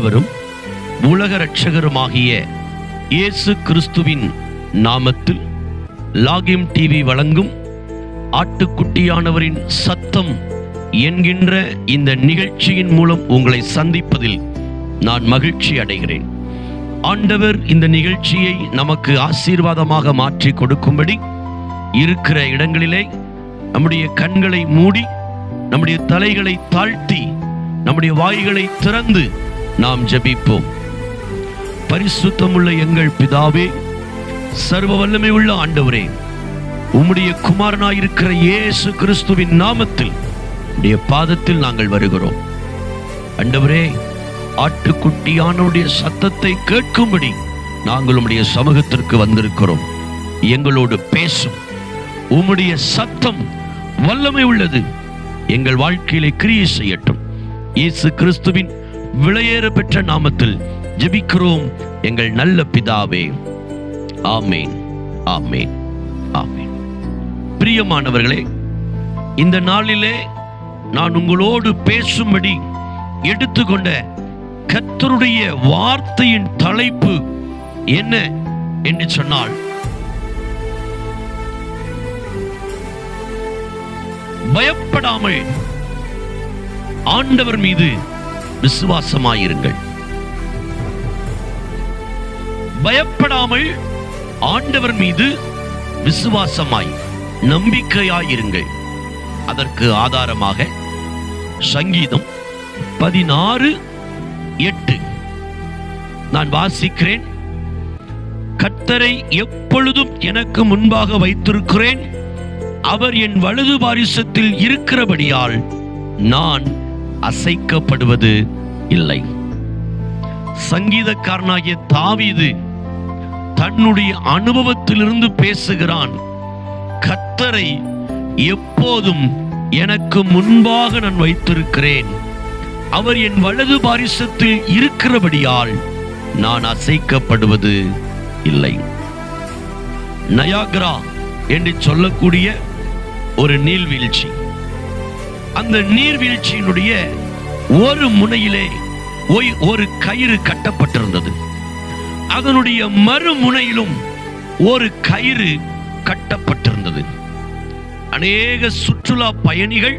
ஆண்டவரும் உலக இரட்சகருமாகிய இயேசு கிறிஸ்துவின் நாமத்தில் லாகிம் டிவி வழங்கும் ஆட்டுக்குட்டியானவரின் சத்தம் என்கின்ற இந்த நிகழ்ச்சியின் மூலம் உங்களை சந்திப்பதில் நான் மகிழ்ச்சி அடைகிறேன். ஆண்டவர் இந்த நிகழ்ச்சியை நமக்கு ஆசீர்வாதமாக மாற்றி கொடுக்கும்படி இருக்கிற இடங்களிலே நம்முடைய கண்களை மூடி, நம்முடைய தலைகளை தாழ்த்தி, நம்முடைய வாய்களை திறந்து நாம் ஜெபிப்போம். பரிசுத்தமுள்ள எங்கள் பிதாவே, சர்வ வல்லமை உள்ள ஆண்டவரே, உம்முடைய குமாரனாயிருக்கிற இயேசு கிறிஸ்துவின் நாமத்தில் உம்முடைய பாதத்தில் நாங்கள் வருகிறோம். ஆண்டவரே, ஆட்டுக்குட்டியானவருடைய சத்தத்தை கேட்கும்படி நாங்கள் உம்முடைய சமூகத்திற்கு வந்திருக்கிறோம். எங்களோடு பேசும். உம்முடைய சத்தம் வல்லமை உள்ளது. எங்கள் வாழ்க்கையிலே கிரியை செய்யட்டும். இயேசு கிறிஸ்துவின் விலையேற பெற்ற நாமத்தில் ஜெபிக்கிறோம் எங்கள் நல்ல பிதாவே. ஆமேன், ஆமேன், ஆமேன். பிரியமானவர்களே, இந்த நாளிலே நான் உங்களோடு பேசும்படி எடுத்துக்கொண்ட கர்த்தருடைய வார்த்தையின் தலைப்பு என்ன என்று சொன்னால், பயப்படாமல் ஆண்டவர் மீது விசுவாசமாயிருங்கள். பயப்படாமல் ஆண்டவர் மீது விசுவாசமாய் நம்பிக்கையாயிருங்கள். அதற்கு ஆதாரமாக சங்கீதம் 16:8 நான் வாசிக்கிறேன். கர்த்தரை எப்பொழுதும் எனக்கு முன்பாக வைத்திருக்கிறேன், அவர் என் வலது பாரிசத்தில் இருக்கிறபடியால் நான் அசைக்கப்படுவது இல்லை. சங்கீதக்காரனாகிய தாவீது தன்னுடைய அனுபவத்திலிருந்து பேசுகிறான். கர்த்தரை எப்போதும் எனக்கு முன்பாக நான் வைத்திருக்கிறேன், அவர் என் வலது பாரிசத்தில் இருக்கிறபடியால் நான் அசைக்கப்படுவது இல்லை. நயாகரா என்று சொல்லக்கூடிய ஒரு நீர்வீழ்ச்சி, அந்த நீர்வீழ்ச்சியினுடைய ஒரு முனையிலே ஒரு கயிறு கட்டப்பட்டிருந்தது. அதனுடைய மறுமுனையிலும் ஒரு கயிறு கட்டப்பட்டிருந்தது. அநேக சுற்றுலா பயணிகள்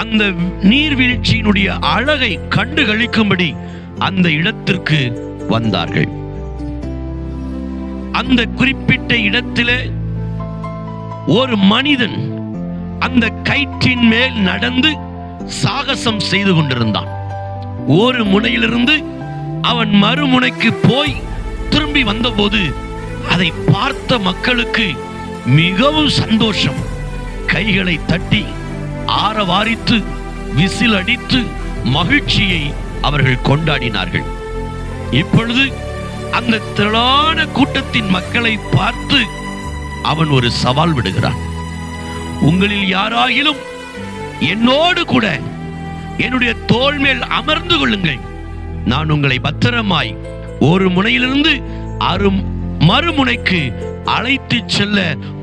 அந்த நீர்வீழ்ச்சியினுடைய அழகை கண்டு களிக்கும்படி அந்த இடத்திற்கு வந்தார்கள். அந்த குறிப்பிட்ட இடத்திலே ஒரு மனிதன் அந்த கயிற்றின் மேல் நடந்து சாகசம் செய்து கொண்டிருந்தான். ஒரு முனையிலிருந்து அவன் மறுமுனைக்கு போய் திரும்பி வந்தபோது அதை பார்த்த மக்களுக்கு மிகவும் சந்தோஷம். கைகளை தட்டி ஆரவாரித்து விசில் அடித்து மகிழ்ச்சியை அவர்கள் கொண்டாடினார்கள். இப்பொழுது அந்த திரளான கூட்டத்தின் மக்களை பார்த்து அவன் ஒரு சவால் விடுகிறான். உங்களில் யாராயிலும் என்னோடு கூட என்னுடைய தோள் மேல் அமர்ந்து கொள்ளுங்கள், நான் உங்களை பத்திரமாய் ஒரு முனையிலிருந்து மறுமுனைக்கு அழைத்து செல்ல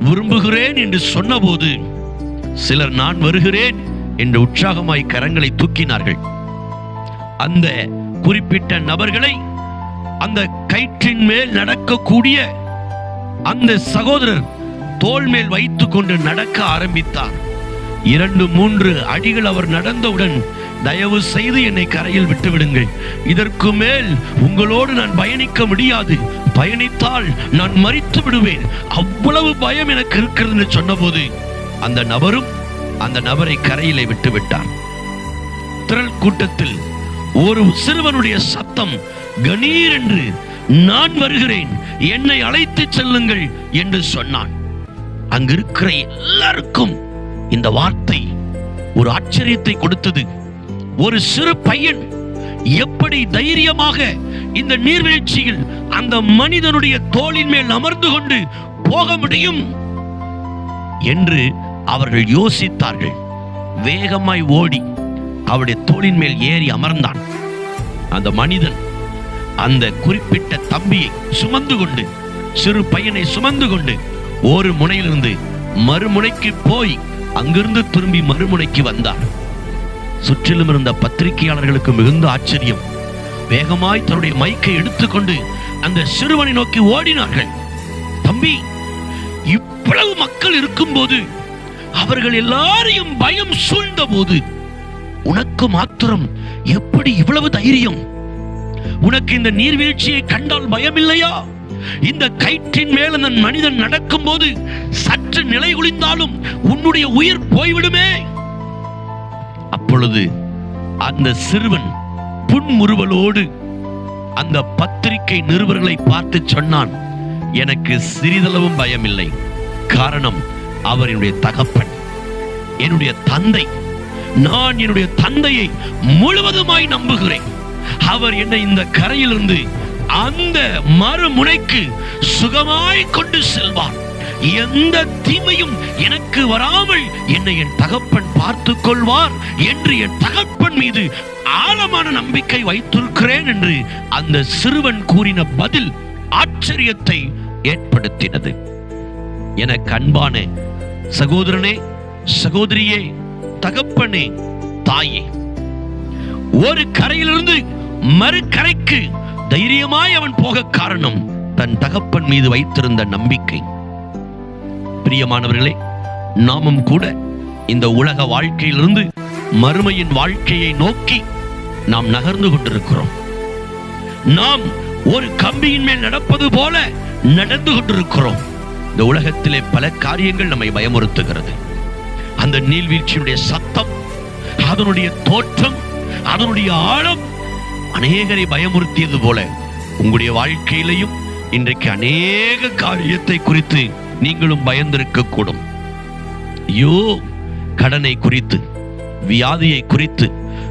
விரும்புகிறேன் என்று சொன்னபோது சிலர் நான் வருகிறேன் என்று உற்சாகமாய் கரங்களை தூக்கினார்கள். அந்த குறிப்பிட்ட நபர்களை அந்த கயிற்றின் மேல் நடக்கக்கூடிய அந்த சகோதரர் தோள் மேல் வைத்துக் கொண்டு நடக்க ஆரம்பித்தார். 2-3 அடிகள் அவர் நடந்தவுடன், தயவு செய்து என்னை கரையில் விட்டுவிடுங்கள், இதற்கு மேல் உங்களோடு நான் பயணிக்க முடியாது, பயணித்தால் நான் மரித்து விடுவேன், அவ்வளவு பயம் எனக்கு இருக்கிறது என்று சொன்னபோது அந்த நபரும் அந்த நபரை கரையிலே விட்டு விட்டார். திரள் கூட்டத்தில் ஒரு சிறுவனுடைய சத்தம் கணீர் என்று, நான் வருகிறேன், என்னை அழைத்து செல்லுங்கள் என்று சொன்னான். அங்கிருக்கிற எல்லாருக்கும் இந்த வார்த்தை ஒரு ஆச்சரியத்தை கொடுத்தது. ஒரு சிறு பையன் எப்படி தைரியமாக இந்த நீர்வீழ்ச்சியில் அந்த மனிதனுடைய தோளின் மேல் அமர்ந்து கொண்டு போக முடியும் என்று அவர்கள் யோசித்தார்கள். வேகமாய் ஓடி அவருடைய தோளின் மேல் ஏறி அமர்ந்தான். அந்த மனிதன் அந்த குறிப்பிட்ட தம்பியை சுமந்து கொண்டு, சிறு பையனை சுமந்து கொண்டு ஒரு முனையிலிருந்து மறுமுனைக்கு போய் அங்கிருந்து திரும்பி மறுமுனைக்கு வந்தார். சுற்றிலும் இருந்த பத்திரிகையாளர்களுக்கு மிகுந்த ஆச்சரியம். வேகமாய் தன்னுடைய மைக்கை எடுத்துக்கொண்டு அந்த சிறுவனை நோக்கி ஓடினார்கள். தம்பி, இவ்வளவு மக்கள் இருக்கும்போது, அவர்கள் எல்லாரையும் பயம் சூழ்ந்த போது, உனக்கு மாத்திரம் எப்படி இவ்வளவு தைரியம்? உனக்கு இந்த நீர்வீழ்ச்சியை கண்டால் பயம் இல்லையா? இந்த கயிற்றின் மேல் அந்த மனிதன் நடக்கும் போது சற்று நிலை குலைந்தாலும் உன்னுடைய உயிர் போய்விடுமே. அப்பொழுது அந்த சிறுவன் புன்முறுவலோடு அந்த பத்திரிகை நிருபர்களை பார்த்து சொன்னான், எனக்கு சிறிதளவும் பயம் இல்லை. காரணம், அவர் என்னுடைய தகப்பன், என்னுடைய தந்தை. நான் என்னுடைய தந்தையை முழுவதுமாய் நம்புகிறேன். அவர் என்னை இந்த கரையிலிருந்து அந்த மறுமுனைக்கு சுகமாய் கொண்டு செல்வார். எந்த தீமையும் எனக்கு வராமல் என்னை என் தகப்பன் பார்த்துக் கொள்வார் என்று என் தகப்பன் மீது ஆழமான நம்பிக்கை வைத்திருக்கிறேன் என்று அந்த சிறுவன் கூறின பதில் ஆச்சரியத்தை ஏற்படுத்தினது. எனக்கு அன்பான சகோதரனே, சகோதரியே, தகப்பனே, தாயே, ஒரு கரையிலிருந்து மறு கரைக்கு தைரியமாய் அவன் போக காரணம் தன் தகப்பன் மீது வைத்திருந்த நம்பிக்கை. பிரியமானவர்களே, நாமும் கூட இந்த உலக வாழ்க்கையிலிருந்து மறுமையின் வாழ்க்கையை நோக்கி நாம் நகர்ந்து கொண்டிருக்கிறோம். நாம் ஒரு கம்பியின் மேல் நடப்பது போல நடந்து கொண்டிருக்கிறோம். இந்த உலகத்திலே பல காரியங்கள் நம்மை பயமுறுத்துகிறது. அந்த நீர்வீழ்ச்சியுடைய சத்தம், அதனுடைய தோற்றம், அதனுடைய ஆழம் அநேகரை பயமுறுத்தியது போல உங்களுடைய வாழ்க்கையிலையும் இன்றைக்கு அநேக காரியத்தை குறித்து நீங்களும் பயந்திருக்க கூடும். ஐயோ, கடனை குறித்து, வியாதியை குறித்து,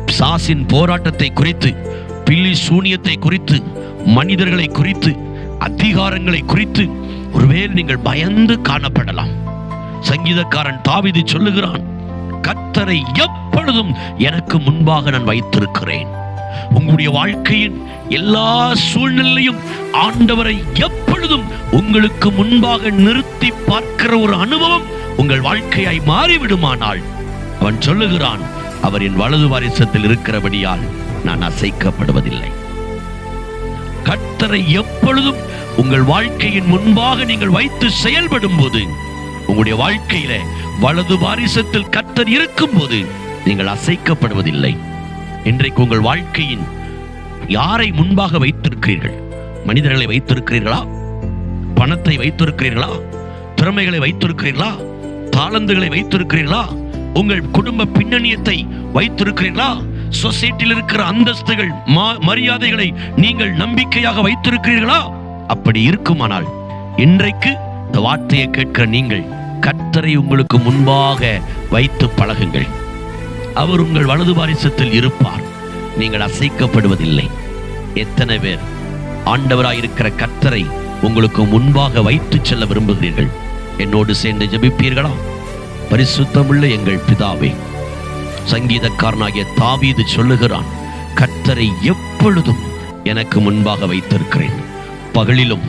பிசாசின் போராட்டத்தை குறித்து, பில்லி சூனியத்தை குறித்து, மனிதர்களை குறித்து, அதிகாரங்களை குறித்து ஒருவேளை நீங்கள் பயந்து காணப்படலாம். சங்கீதக்காரன் தாவீது சொல்லுகிறான், கர்த்தரை எப்பொழுதும் எனக்கு முன்பாக நான் வைத்திருக்கிறேன். உங்களுடைய வாழ்க்கையின் எல்லா சூழ்நிலையும் ஆண்டவரை எப்பொழுதும் உங்களுக்கு முன்பாக நிறுத்தி பார்க்கிற ஒரு அனுபவம் உங்கள் வாழ்க்கையாய் மாறிவிடுமானால், அவன் சொல்லுகிறான், அவர் என் வலது வாரிசத்தில் இருக்கிறபடியால் நான் அசைக்கப்படுவதில்லை. கர்த்தரை எப்பொழுதும் உங்கள் வாழ்க்கையின் முன்பாக நீங்கள் வைத்து செயல்படும் போது, உங்களுடைய வாழ்க்கையில வலது வாரிசத்தில் கர்த்தர் இருக்கும் போது நீங்கள் அசைக்கப்படுவதில்லை. இன்றைக்கு உங்கள் வாழ்க்கையின் யாரை முன்பாக வைத்திருக்கிறீர்கள்? மனிதர்களை வைத்திருக்கிறீர்களா? பணத்தை வைத்திருக்கிறீர்களா? திறமைகளை வைத்திருக்கிறீர்களா? தாளந்துகளை வைத்திருக்கிறீர்களா? உங்கள் குடும்ப பின்னணியத்தை வைத்திருக்கிறீர்களா? சொசைட்டியில் இருக்கிற அந்தஸ்துகள், மரியாதைகளை நீங்கள் நம்பிக்கையாக வைத்திருக்கிறீர்களா? அப்படி இருக்குமானால் இன்றைக்கு இந்த வார்த்தையை கேட்கிற நீங்கள் கர்த்தரை உங்களுக்கு முன்பாக வைத்து பழகுங்கள். அவர் உங்கள் வலது வாரிசத்தில் இருப்பார். நீங்கள் அசைக்கப்படுவதில்லை. எத்தனை பேர் ஆண்டவராயிருக்கிற கர்த்தரை உங்களுக்கு முன்பாக வைத்து செல்ல விரும்புகிறீர்கள்? என்னோடு சேர்ந்து ஜெபிப்பீர்களா? பரிசுத்தமுள்ள எங்கள் பிதாவே, சங்கீதக்காரனாகிய தாவீது சொல்லுகிறான், கர்த்தரை எப்பொழுதும் எனக்கு முன்பாக வைத்திருக்கிறேன். பகலிலும்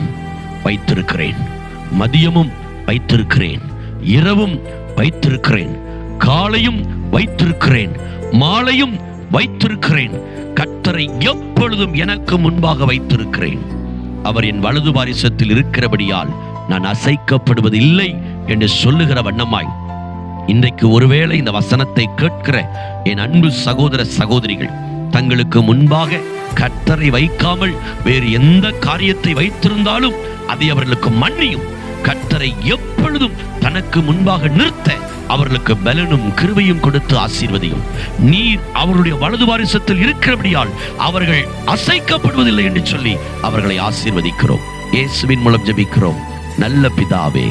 வைத்திருக்கிறேன், மதியமும் வைத்திருக்கிறேன், இரவும் வைத்திருக்கிறேன், காலையும் வைத்திருக்கிறேன், மாலையும் வைத்திருக்கிறேன். கர்த்தரை எப்பொழுதும் எனக்கு முன்பாக வைத்திருக்கிறேன். அவர் என் வலது வாரிசத்தில் இருக்கிறபடியால் நான் அசைக்கப்படுவதில்லை என்று சொல்லுகிற வண்ணமாய் இன்றைக்கு ஒருவேளை இந்த வசனத்தை கேட்கிற என் அன்பு சகோதர சகோதரிகள் தங்களுக்கு முன்பாக கர்த்தரை வைக்காமல் வேறு எந்த காரியத்தை வைத்திருந்தாலும் அதை அவர்களுக்கு மன்னியும். கர்த்தரை எப்பொழுதும் தனக்கு முன்பாக நிறுத்த அவர்களுக்கு பலனும் கிருபையும் கொடுத்து ஆசீர்வதியும். நீர் அவருடைய வலது வாரிசத்தில் இருக்கிறபடியால் அவர்கள் அசைக்கப்படுவதில்லை என்று சொல்லி அவர்களை ஆசீர்வதிக்கிறோம். இயேசுவின் மூலம் ஜெபிக்கிறோம் நல்ல பிதாவே,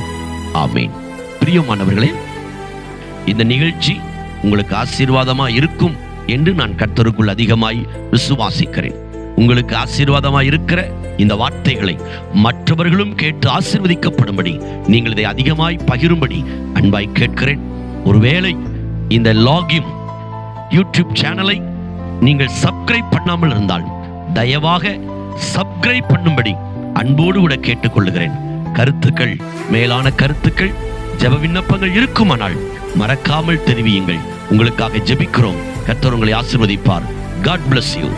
ஆமேன். பிரியமானவர்களே, இந்த நிகழ்ச்சி உங்களுக்கு ஆசீர்வாதமா இருக்கும் என்று நான் கர்த்தருக்குள் அதிகமாய் விசுவாசிக்கிறேன். உங்களுக்கு ஆசீர்வாதமாய் இருக்கிற இந்த வார்த்தைகளை மற்றவர்களும் கேட்டு ஆசீர்வதிக்கப்படும்படி நீங்கள் இதை அதிகமாய் பகிரும்படி அன்பாய் கேட்கிறேன். ஒருவேளை இந்த லாகின் யூடியூப் சேனலை நீங்கள் சப்ஸ்கிரைப் பண்ணாமல் இருந்தால் தயவாக சப்ஸ்கிரைப் பண்ணும்படி அன்போடு கூட கேட்டுக்கொள்ளுகிறேன். கருத்துக்கள், மேலான கருத்துக்கள், ஜெப விண்ணப்பங்கள் இருக்குமானால் மறக்காமல் தெரிவியுங்கள். உங்களுக்காக ஜெபிக்கிறோம். கர்த்தர் உங்களை ஆசீர்வதிப்பார். God bless you.